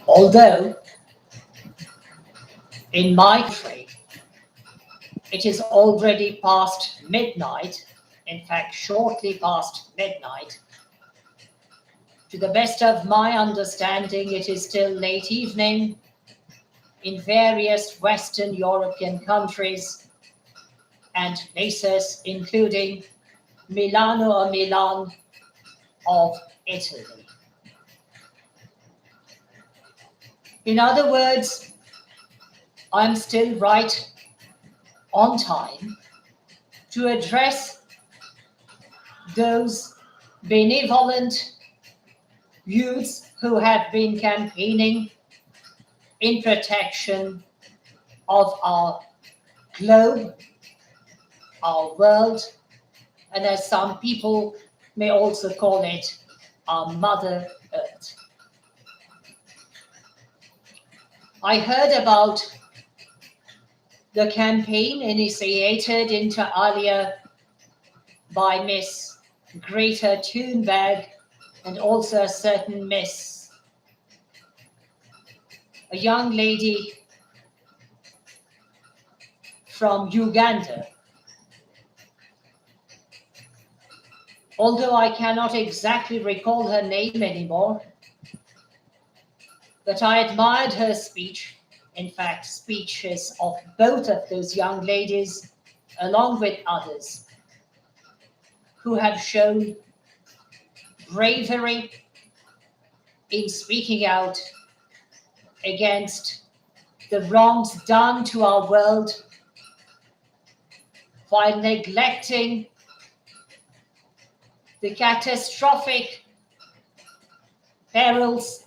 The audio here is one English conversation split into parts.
Although in my country it is already past midnight, in fact shortly past midnight, to the best of my understanding it is still late evening in various Western European countries and places including Milano or Milan of Italy. In other words, I'm still right on time to address those benevolent youths who have been campaigning in protection of our globe, our world, and as some people may also call it, our Mother Earth. I heard about the campaign initiated inter alia by Miss Greta Thunberg and also a certain Miss, a young lady from Uganda. Although I cannot exactly recall her name anymore, but I admired her speech, in fact, speeches of both of those young ladies, along with others, who have shown bravery in speaking out against the wrongs done to our world while neglecting the catastrophic perils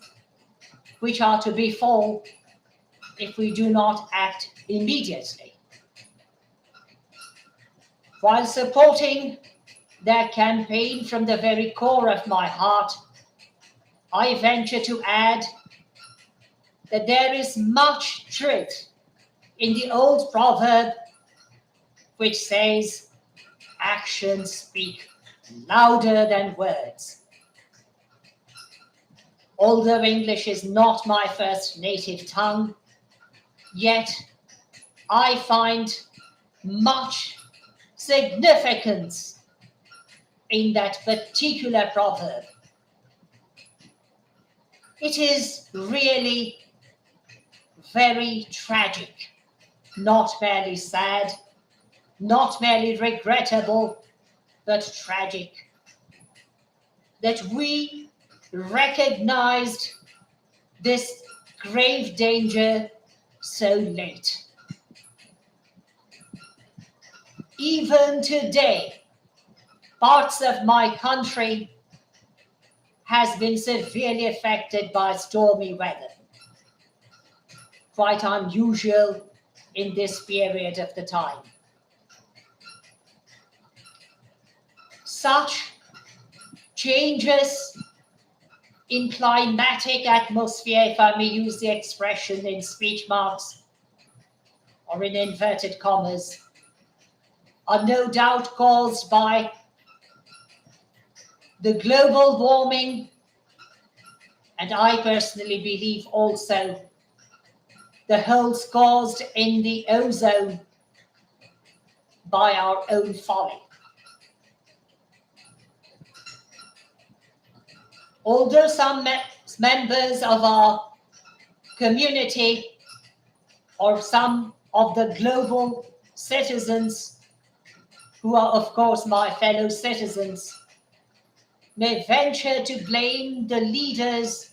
which are to befall if we do not act immediately. While supporting their campaign from the very core of my heart, I venture to add that there is much truth in the old proverb which says, actions speak louder than words. Although English is not my first native tongue, yet I find much significance in that particular proverb. It is really very tragic, not merely sad, not merely regrettable, but tragic, that we recognized this grave danger so late. Even today, parts of my country has been severely affected by stormy weather, quite unusual in this period of the time. Such changes in climatic atmosphere, if I may use the expression in speech marks or in inverted commas, are no doubt caused by the global warming, and I personally believe also the holes caused in the ozone by our own folly. Although some members of our community or some of the global citizens, who are of course my fellow citizens, may venture to blame the leaders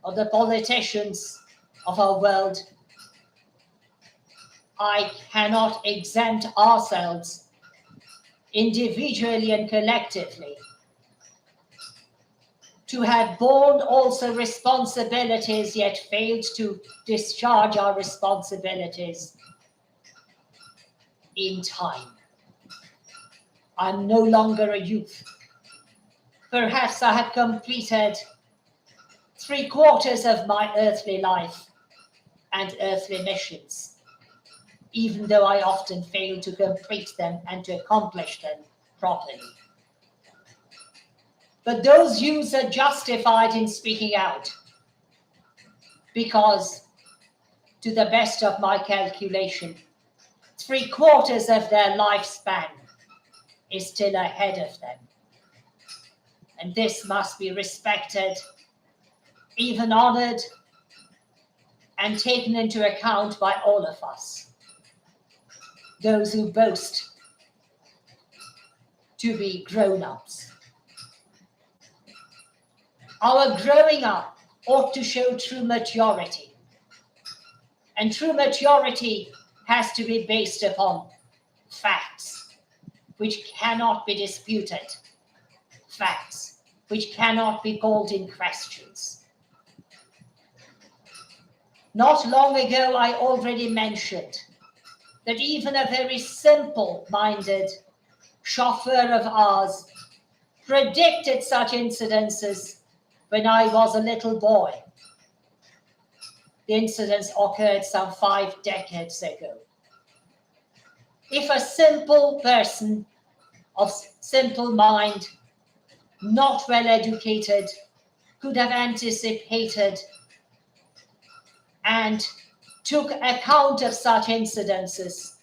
or the politicians of our world, I cannot exempt ourselves individually and collectively to have borne also responsibilities yet failed to discharge our responsibilities in time. I'm no longer a youth. Perhaps I have completed 3/4 of my earthly life and earthly missions, even though I often fail to complete them and to accomplish them properly. But those youths are justified in speaking out. because, to the best of my calculation, 3/4 of their lifespan is still ahead of them. And this must be respected, even honored, and taken into account by all of us. Those who boast to be grown-ups. Our growing up ought to show true maturity. And true maturity has to be based upon facts, which cannot be disputed. Facts, which cannot be called in questions. Not long ago, I already mentioned that even a very simple-minded chauffeur of ours predicted such incidences when I was a little boy. The incidents occurred some 5 decades ago. If a simple person of simple mind, not well educated, could have anticipated and took account of such incidences,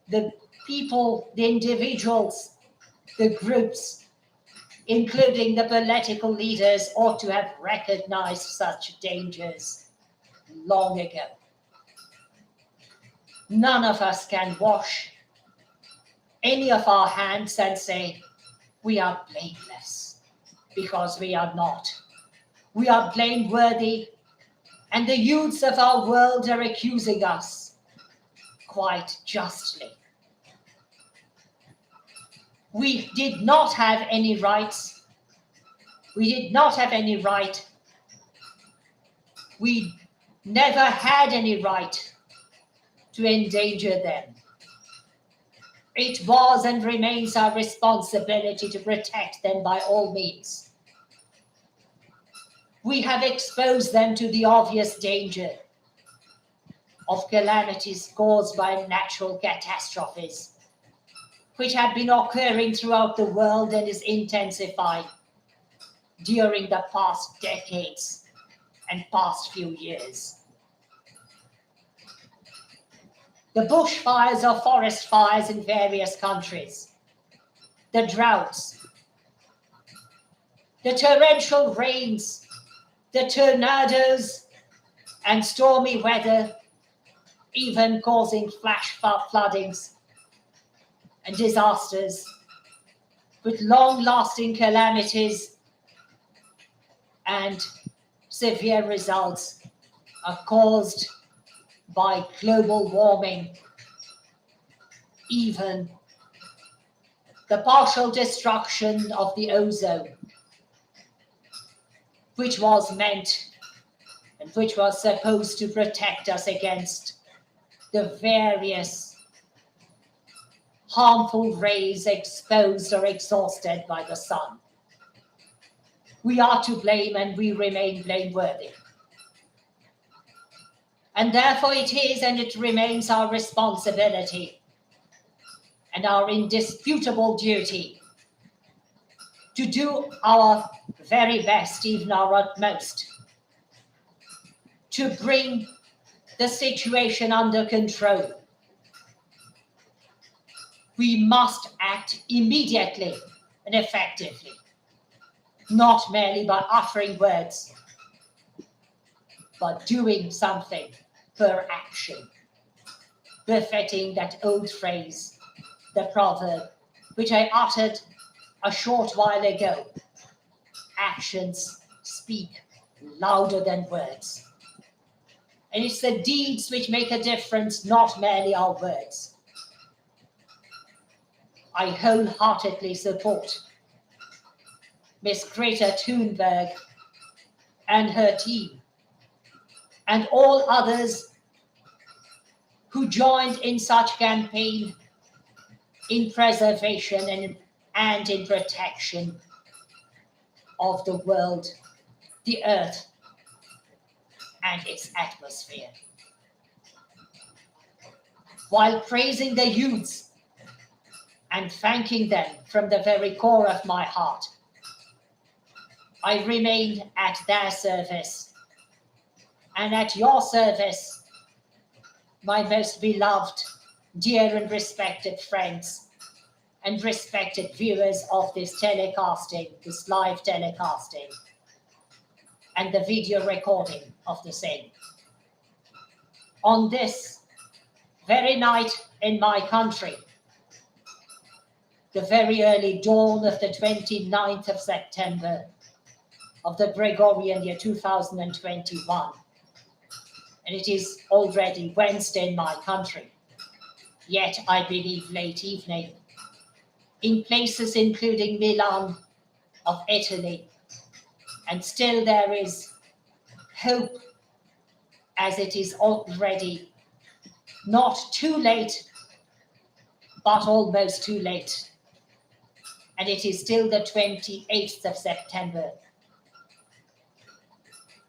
the people, the individuals, the groups, including the political leaders, ought to have recognized such dangers long ago. None of us can wash any of our hands and say, we are blameless, because we are not. We are blameworthy, and the youths of our world are accusing us, quite justly. We did not have any rights. We did not have any right. We never had any right to endanger them. It was and remains our responsibility to protect them by all means. We have exposed them to the obvious danger of calamities caused by natural catastrophes, which have been occurring throughout the world and is intensifying during the past decades and past few years. The bushfires or forest fires in various countries, the droughts, the torrential rains, the tornadoes and stormy weather, even causing flash floodings and disasters with long-lasting calamities and severe results are caused by global warming, even the partial destruction of the ozone, which was meant and which was supposed to protect us against the various harmful rays exposed or exhausted by the sun. We are to blame and we remain blameworthy. And therefore it is and it remains our responsibility and our indisputable duty to do our very best, even our utmost, to bring the situation under control. We must act immediately and effectively, not merely by uttering words, but doing something per action, befitting that old phrase, the proverb, which I uttered a short while ago: actions speak louder than words. And it's the deeds which make a difference, not merely our words. I wholeheartedly support Miss Greta Thunberg and her team and all others who joined in such campaign in preservation and in protection of the world, the earth, and its atmosphere. While praising the youths and thanking them from the very core of my heart, I remain at their service and at your service, my most beloved, dear and respected friends and respected viewers of this telecasting, this live telecasting, and the video recording of the same. On this very night in my country, the very early dawn of the 29th of September of the Gregorian year 2021, and it is already Wednesday in my country, yet I believe late evening, in places including Milan of Italy, and still there is hope, as it is already not too late, but almost too late. And it is still the 28th of September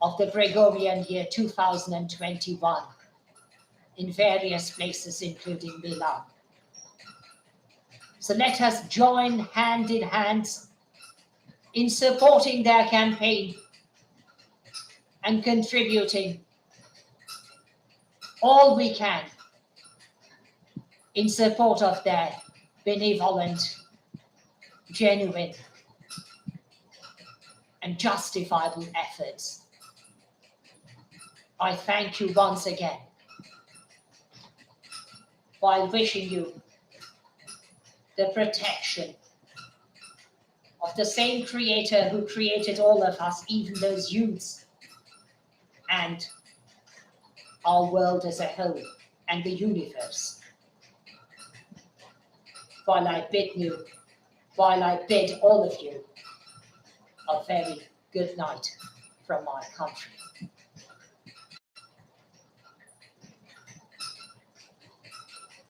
of the Gregorian year 2021 in various places, including Milan. So let us join hand in hand in supporting their campaign and contributing all we can in support of their benevolent, genuine, and justifiable efforts. I thank you once again, while wishing you the protection of the same Creator who created all of us, even those youths, and our world as a whole, and the universe. While I bid all of you a very good night from my country.